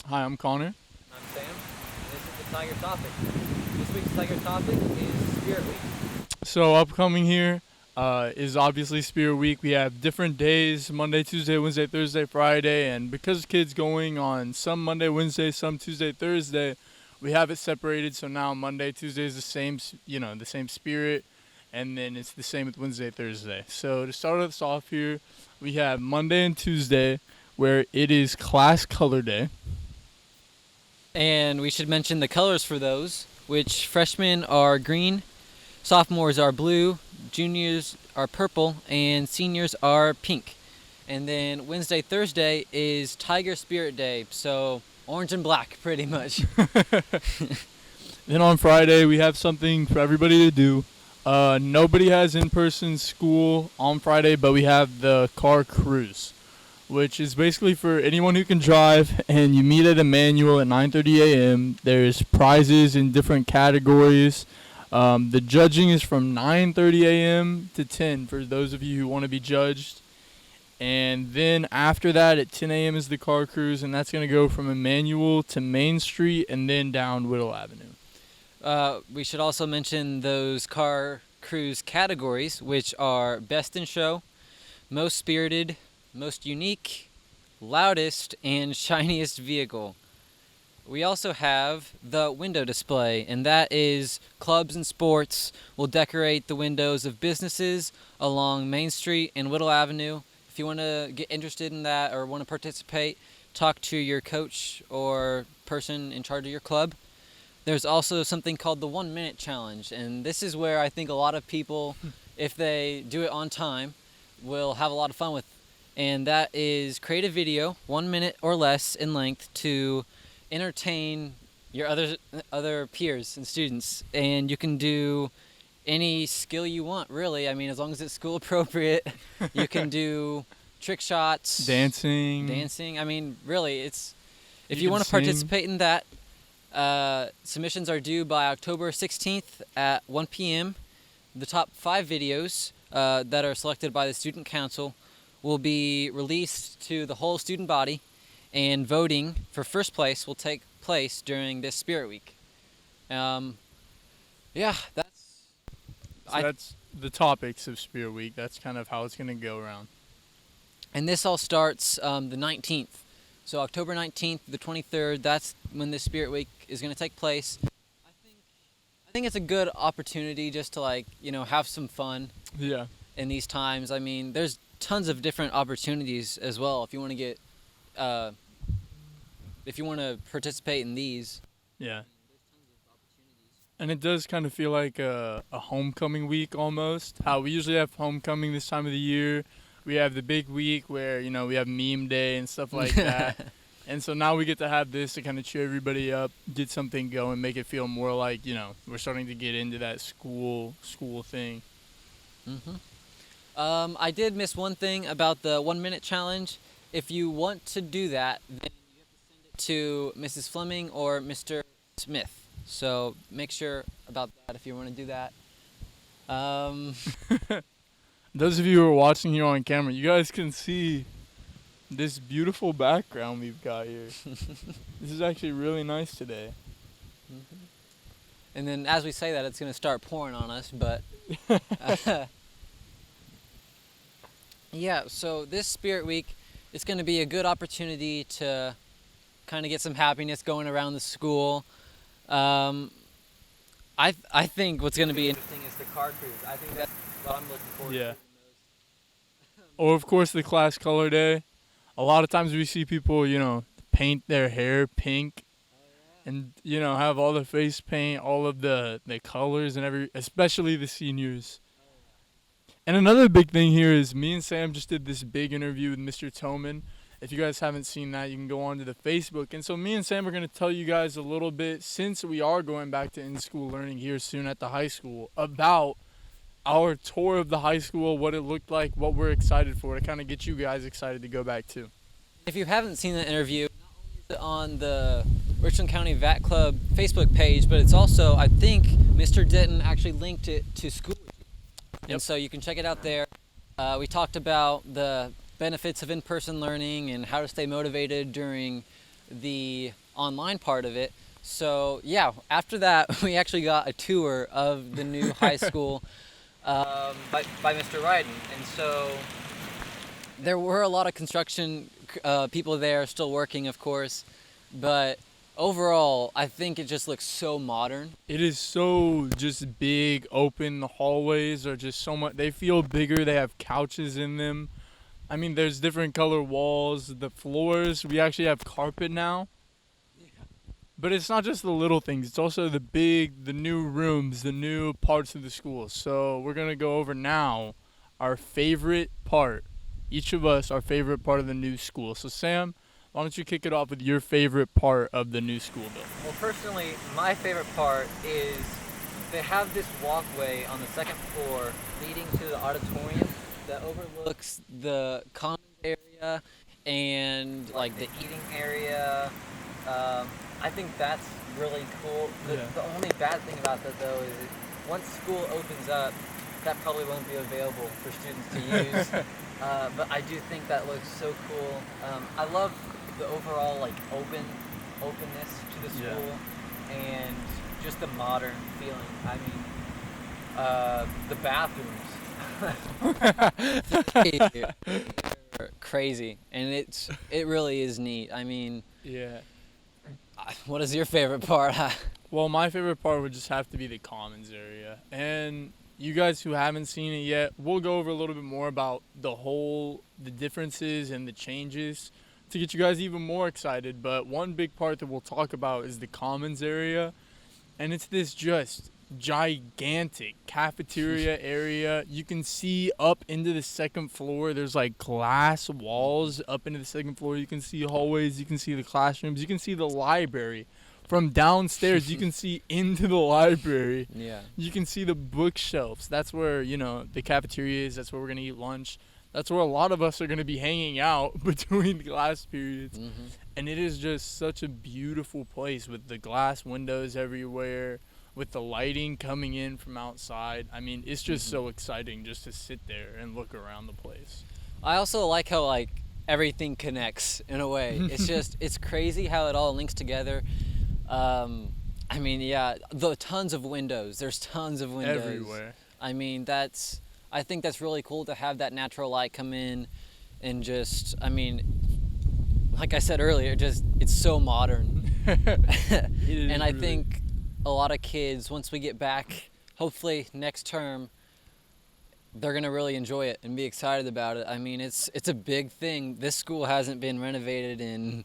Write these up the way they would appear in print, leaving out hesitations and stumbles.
Hi, I'm Connor. I'm Sam, and this is the Tiger Topic. This week's Tiger Topic is Spirit Week. So upcoming here is obviously Spirit Week. We have different days: Monday, Tuesday, Wednesday, Thursday, Friday, and because kids going on some Monday, Wednesday, some Tuesday, Thursday, we have it separated. So now Monday, Tuesday is the same, the same spirit, and then it's the same with Wednesday, Thursday. So to start us off here, we have Monday and Tuesday, where it is Class Color Day. And we should mention the colors for those, which freshmen are green, sophomores are blue, juniors are purple, and seniors are pink. And then Wednesday, Thursday is Tiger Spirit Day, so orange and black pretty much. Then on Friday, we have something for everybody to do. Nobody has in-person school on Friday, but we have the car cruise, which is basically for anyone who can drive, and you meet at Emmanuel at 9:30 a.m. There's prizes in different categories. The judging is from 9:30 a.m. to 10 for those of you who want to be judged. And then after that at 10 a.m. is the car cruise, and that's going to go from Emmanuel to Main Street and then down Whittle Avenue. We should also mention those car cruise categories, which are Best in Show, Most Spirited, Most Unique, Loudest, and Shiniest Vehicle. We also have the window display, and that is clubs and sports will decorate the windows of businesses along Main Street and Whittle Avenue. If you want to get interested in that or want to participate, talk to your coach or person in charge of your club. There's also something called the 1 minute challenge, and this is where I think a lot of people, if they do it on time, will have a lot of fun with. And that is create a video 1 minute or less in length to entertain your other peers and students. And you can do any skill you want, really. I mean, as long as it's school appropriate. You can do trick shots, Dancing. I mean, really, it's if You you can want to sing. participate in that. Submissions are due by October 16th at 1 p.m. The top 5 videos that are selected by the student council will be released to the whole student body, and voting for first place will take place during this Spirit Week. Yeah, That's the topics of Spirit Week. That's kind of how it's going to go around. and this all starts the 19th. So October 19th, the 23rd, that's when this Spirit Week is going to take place. I think it's a good opportunity just to have some fun Yeah. in these times. I mean, there's tons of different opportunities as well if you want to participate in these. Yeah. And it does kind of feel like a homecoming week almost. How we usually have homecoming this time of the year. We have the big week where, we have meme day and stuff like that. And so now we get to have this to kind of cheer everybody up, get something going, make it feel more like, we're starting to get into that school thing. I did miss one thing about the 1 minute challenge. If you want to do that, then you have to send it to Mrs. Fleming or Mr. Smith. So make sure about that if you want to do that. Those of you who are watching here on camera, you guys can see this beautiful background we've got here. This is actually really nice today. And then as we say that, it's going to start pouring on us, but yeah, so this Spirit Week, it's going to be a good opportunity to kind of get some happiness going around the school. I think what's going to be interesting is the car cruise. I think that's what I'm looking forward Yeah. to. Or, of course, the class color day. A lot of times we see people, paint their hair pink and, have all the face paint, all of the colors and especially the seniors. And another big thing here is me and Sam just did this big interview with Mr. Toman. If you guys haven't seen that, you can go on to the Facebook. And so me and Sam are going to tell you guys a little bit, since we are going back to in-school learning here soon at the high school, about our tour of the high school, what it looked like, what we're excited for, to kind of get you guys excited to go back to. If you haven't seen the interview, not only is it on the Richland County VAT Club Facebook page, but it's also, I think, Mr. Denton actually linked it to school. Yep. And so you can check it out there. We talked about the benefits of in-person learning and how to stay motivated during the online part of it. So yeah, after that, we actually got a tour of the new high school by Mr. Ryden, and so there were a lot of construction people there still working, of course, but overall, I think it just looks so modern. It is so just big, open. The hallways are just so much. They feel bigger. They have couches in them. I mean, there's different color walls. The floors, we actually have carpet now. But it's not just the little things. It's also the new rooms, the new parts of the school. So we're going to go over now our favorite part. Each of us, our favorite part of the new school. So Sam, why don't you kick it off with your favorite part of the new school building? Well, personally, my favorite part is they have this walkway on the second floor leading to the auditorium that overlooks the common area and like the eating area. I think that's really cool. The only bad thing about that though is once school opens up, that probably won't be available for students to use. But I do think that looks so cool. I love the overall like openness to the school and just the modern feeling. I mean, the bathrooms. They're crazy, and it really is neat. I mean, Yeah. what is your favorite part? Well, my favorite part would just have to be the commons area. And you guys who haven't seen it yet, we'll go over a little bit more about the differences and the changes to get you guys even more excited. But one big part that we'll talk about is the commons area. And it's this just gigantic cafeteria area. You can see up into the second floor. There's like glass walls up into the second floor. You can see hallways. You can see the classrooms. You can see the library. From downstairs, you can see into the library. Yeah. You can see the bookshelves. That's where, the cafeteria is. That's where we're going to eat lunch. That's where a lot of us are going to be hanging out between class periods. Mm-hmm. And it is just such a beautiful place with the glass windows everywhere, with the lighting coming in from outside. I mean, it's just so exciting just to sit there and look around the place. I also like how like everything connects in a way. It's crazy how it all links together. I mean, yeah, tons of windows. There's tons of windows Everywhere. I mean, I think that's really cool to have that natural light come in, and just, I mean, like I said earlier, it's so modern. And I think a lot of kids, once we get back, hopefully next term, they're gonna really enjoy it and be excited about it. I mean, it's a big thing. This school hasn't been renovated in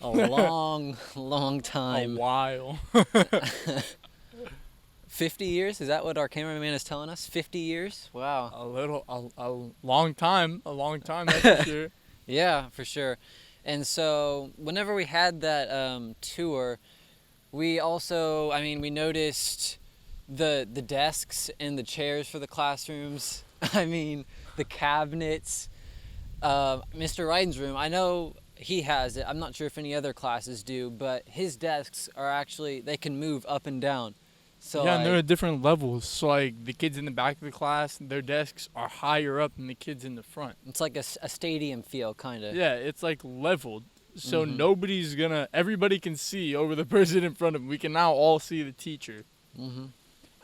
a long time. A while. 50 years? Is that what our cameraman is telling us? 50 years? Wow. A long time, that's for sure. Yeah, for sure. And so whenever we had that tour, we also, I mean, we noticed the desks and the chairs for the classrooms. I mean, the cabinets. Mr. Ryden's room, I know he has it. I'm not sure if any other classes do, but his desks are actually, they can move up and down. So yeah, and they're at different levels. So, like, the kids in the back of the class, their desks are higher up than the kids in the front. It's like a stadium feel, kind of. Yeah, it's like leveled. So everybody can see over the person in front of them. We can now all see the teacher. Mm-hmm.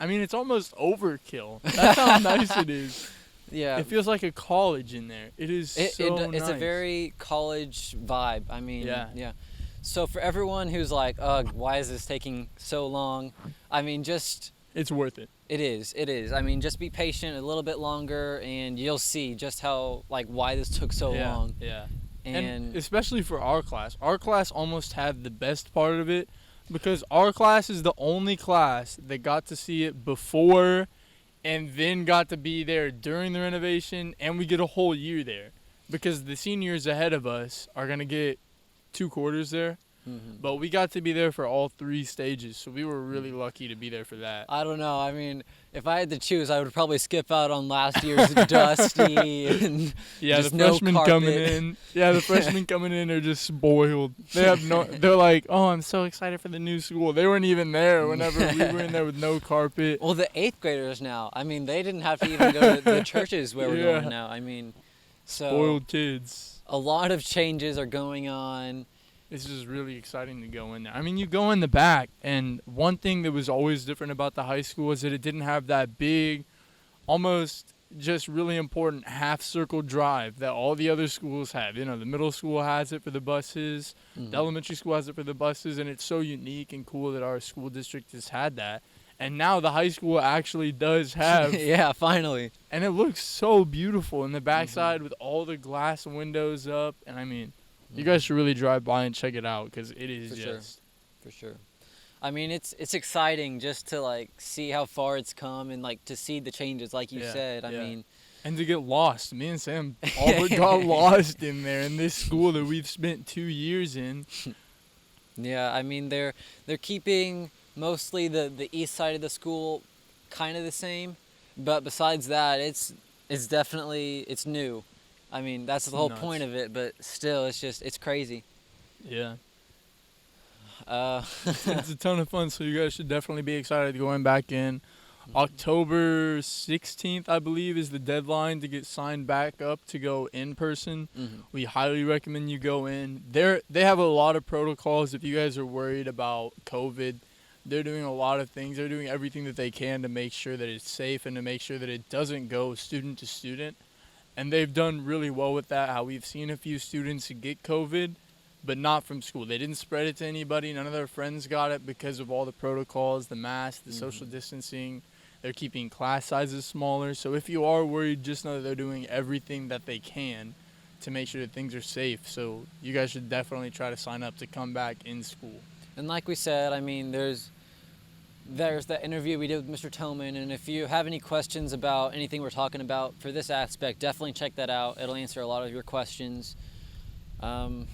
I mean, it's almost overkill. That's how nice it is. Yeah. It feels like a college in there. It is nice. It's a very college vibe. I mean, yeah. So for everyone who's like, ugh, why is this taking so long? I mean, it's worth it. It is. I mean, just be patient a little bit longer, and you'll see just how, like, why this took so long. Yeah. And especially for our class. Our class almost had the best part of it because our class is the only class that got to see it before and then got to be there during the renovation, and we get a whole year there because the seniors ahead of us are going to get 2 quarters there. Mm-hmm. But we got to be there for all 3 stages, so we were really lucky to be there for that. I don't know. I mean, if I had to choose, I would probably skip out on last year's dusty and just the no freshmen carpet. coming in. Yeah, the freshmen coming in are just spoiled. They're like, oh, I'm so excited for the new school. They weren't even there whenever we were in there with no carpet. Well, the 8th graders now, I mean, they didn't have to even go to the churches where we're going now. I mean, so spoiled kids. A lot of changes are going on. It's just really exciting to go in there. I mean, you go in the back, and one thing that was always different about the high school is that it didn't have that big, almost just really important half circle drive that all the other schools have. You know, the middle school has it for the buses, the elementary school has it for the buses, and it's so unique and cool that our school district has had that. And now the high school actually does have, Yeah, finally. and it looks so beautiful in the backside with all the glass windows up. And I mean, you guys should really drive by and check it out because it is For sure. just. For sure. I mean, it's exciting just to like see how far it's come and like to see the changes, like you Yeah, said. I yeah. mean, And to get lost. Me and Sam all but got lost in there in this school that we've spent 2 years in. yeah. I mean, they're keeping mostly the east side of the school kind of the same, but besides that, it's definitely it's new. I mean, that's the whole Nuts. point of it. But still, it's crazy. Yeah. Uh, It's a ton of fun, so you guys should definitely be excited going back in. October 16th, I believe, is the deadline to get signed back up to go in person. mhm. We highly recommend you go in. They have a lot of protocols if you guys are worried about COVID. They're doing a lot of things. They're doing everything that they can to make sure that it's safe and to make sure that it doesn't go student to student. And they've done really well with that. How we've seen a few students get COVID, but not from school. They didn't spread it to anybody. None of their friends got it because of all the protocols, the masks, the social distancing. They're keeping class sizes smaller. So if you are worried, just know that they're doing everything that they can to make sure that things are safe. So you guys should definitely try to sign up to come back in school. And like we said, I mean, there's that interview we did with Mr. Tillman, and if you have any questions about anything we're talking about for this aspect, definitely check that out. It'll answer a lot of your questions. So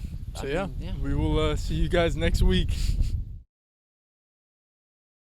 yeah, we will see you guys next week.